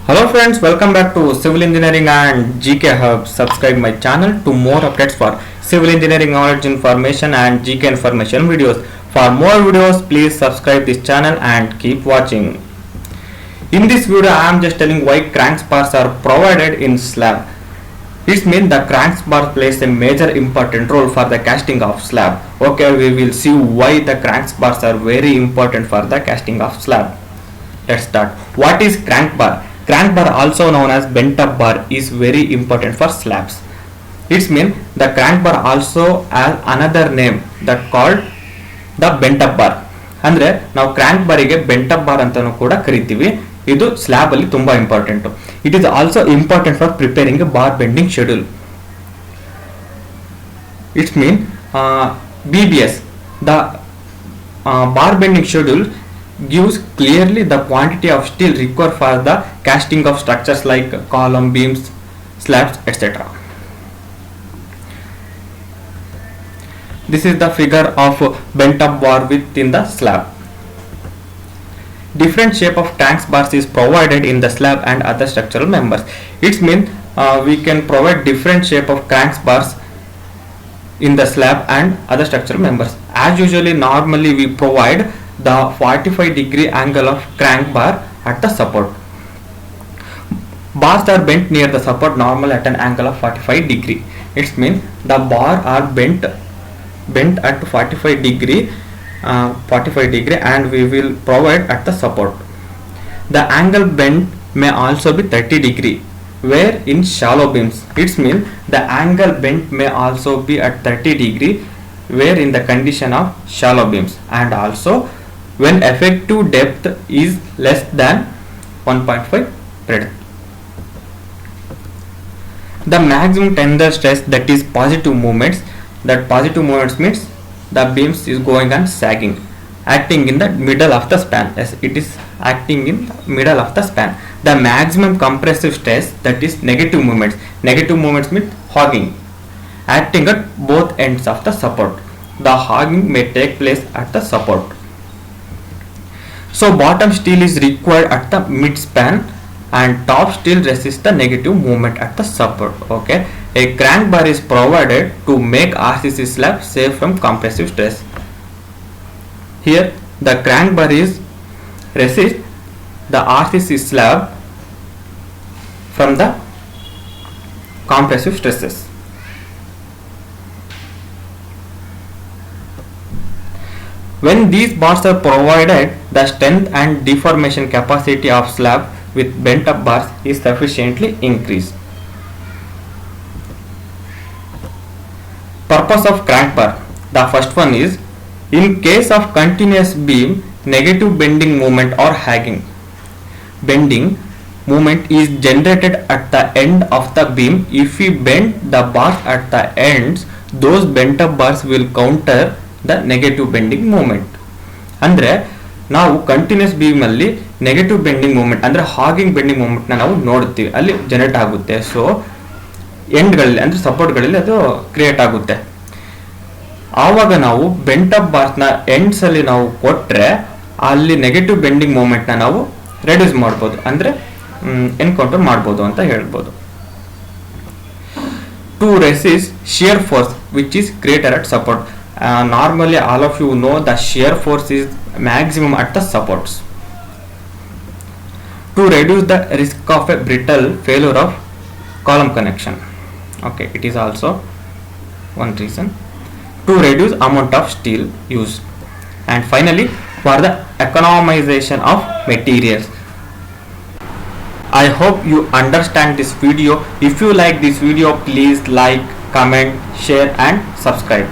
Hello friends, welcome back to Civil Engineering and GK Hub. Subscribe my channel to more updates for civil engineering knowledge information and GK information videos. For more videos, please subscribe this channel and keep watching. In this video, I am just telling why crank spars are provided in slab. It means the crank spar plays a major important role for the casting of slab. Okay, we will see why the crank spars are very important for the casting of slab. Let's start. What is crank bar? Crank bar, also known as bent up bar, is very important for slabs. It means the crank bar also has another name that called the bent up bar. ಅಂದ್ರೆ ನಾವು crank ಬಾರಿಗೆ bent up bar ಅಂತಾನೂ ಕೂಡ ಕರಿತೀವಿ. ಇದು slab ಅಲ್ಲಿ ತುಂಬಾ important. It is also important for preparing A bar bending schedule. It's mean BBS, the bar bending schedule gives clearly the quantity of steel required for the casting of structures like column, beams, slabs, etc. This is the figure of bent up bar within the slab. Different shape of crank bars is provided in the slab and other structural members. It means we can provide different shape of crank bars in the slab and other structural members. As usually, normally we provide the 45-degree angle of crank bar at the support. Bars are bent near the support normally at an angle of 45 degree. It means the bar are bent at 45 degree and we will provide at the support. The angle bent may also be 30 degree where in shallow beams. It means the angle bent may also be at 30 degree where in the condition of shallow beams, and also when effective depth is less than 1.5 thread. The maximum tensile stress, that is positive movements, means the beams is going and sagging, acting in the middle of the span. Yes, it is acting in the middle of the span. The maximum compressive stress, that is negative movements means hogging, acting at both ends of the support. The hogging may take place at the support. So bottom steel is required at the mid span and top steel resists the negative movement at the support. Okay, a crank bar is provided to make RCC slab safe from compressive stress. Here the crank bar is resist the RCC slab from the compressive stresses. When these bars are provided, the strength and deformation capacity of slab with bent up bars is sufficiently increased. Purpose of crank bar. The first one is, in case of continuous beam, negative bending moment or sagging. Bending moment is generated at the end of the beam. If we bend the bars at the ends, those bent up bars will counter the negative bending moment. ಅಂದ್ರೆ ನಾವು continuous beam ಅಲ್ಲಿ negative bending moment ಅಂದ್ರೆ ಹಾಗಿಂಗ್ bending moment ನಾವು ನೋಡ್ತೀವಿ, ಅಲ್ಲಿ generate ಆಗುತ್ತೆ. So ಎಂಡ್ಗಳಲ್ಲಿ ಅಂದ್ರೆ ಸಪೋರ್ಟ್ಗಳಲ್ಲಿ ಅದು ಕ್ರಿಯೇಟ್ ಆಗುತ್ತೆ. ಆವಾಗ ನಾವು ಬೆಂಟ್ ಅಪ್ ಬಾರ್ಸ್ನ ಎಂಡ್ಸ್ ಅಲ್ಲಿ ನಾವು ಕೊಟ್ರೆ ಅಲ್ಲಿ ನೆಗೆಟಿವ್ ಬೆಂಡಿಂಗ್ ಮೂಮೆಂಟ್ನ ನಾವು ರೆಡ್ಯೂಸ್ ಮಾಡ್ಬೋದು, ಅಂದ್ರೆ ಎನ್ಕೌಂಟರ್ ಮಾಡ್ಬೋದು ಅಂತ ಹೇಳ್ಬೋದು. To resist shear force which is created at support. Normally all of you know the shear force is maximum at the supports. To reduce the risk of a brittle failure of column connection. Okay, it is also one reason. To reduce amount of steel used. And finally, for the economization of materials. I hope you understand this video. If you like this video, please like, comment, share and subscribe.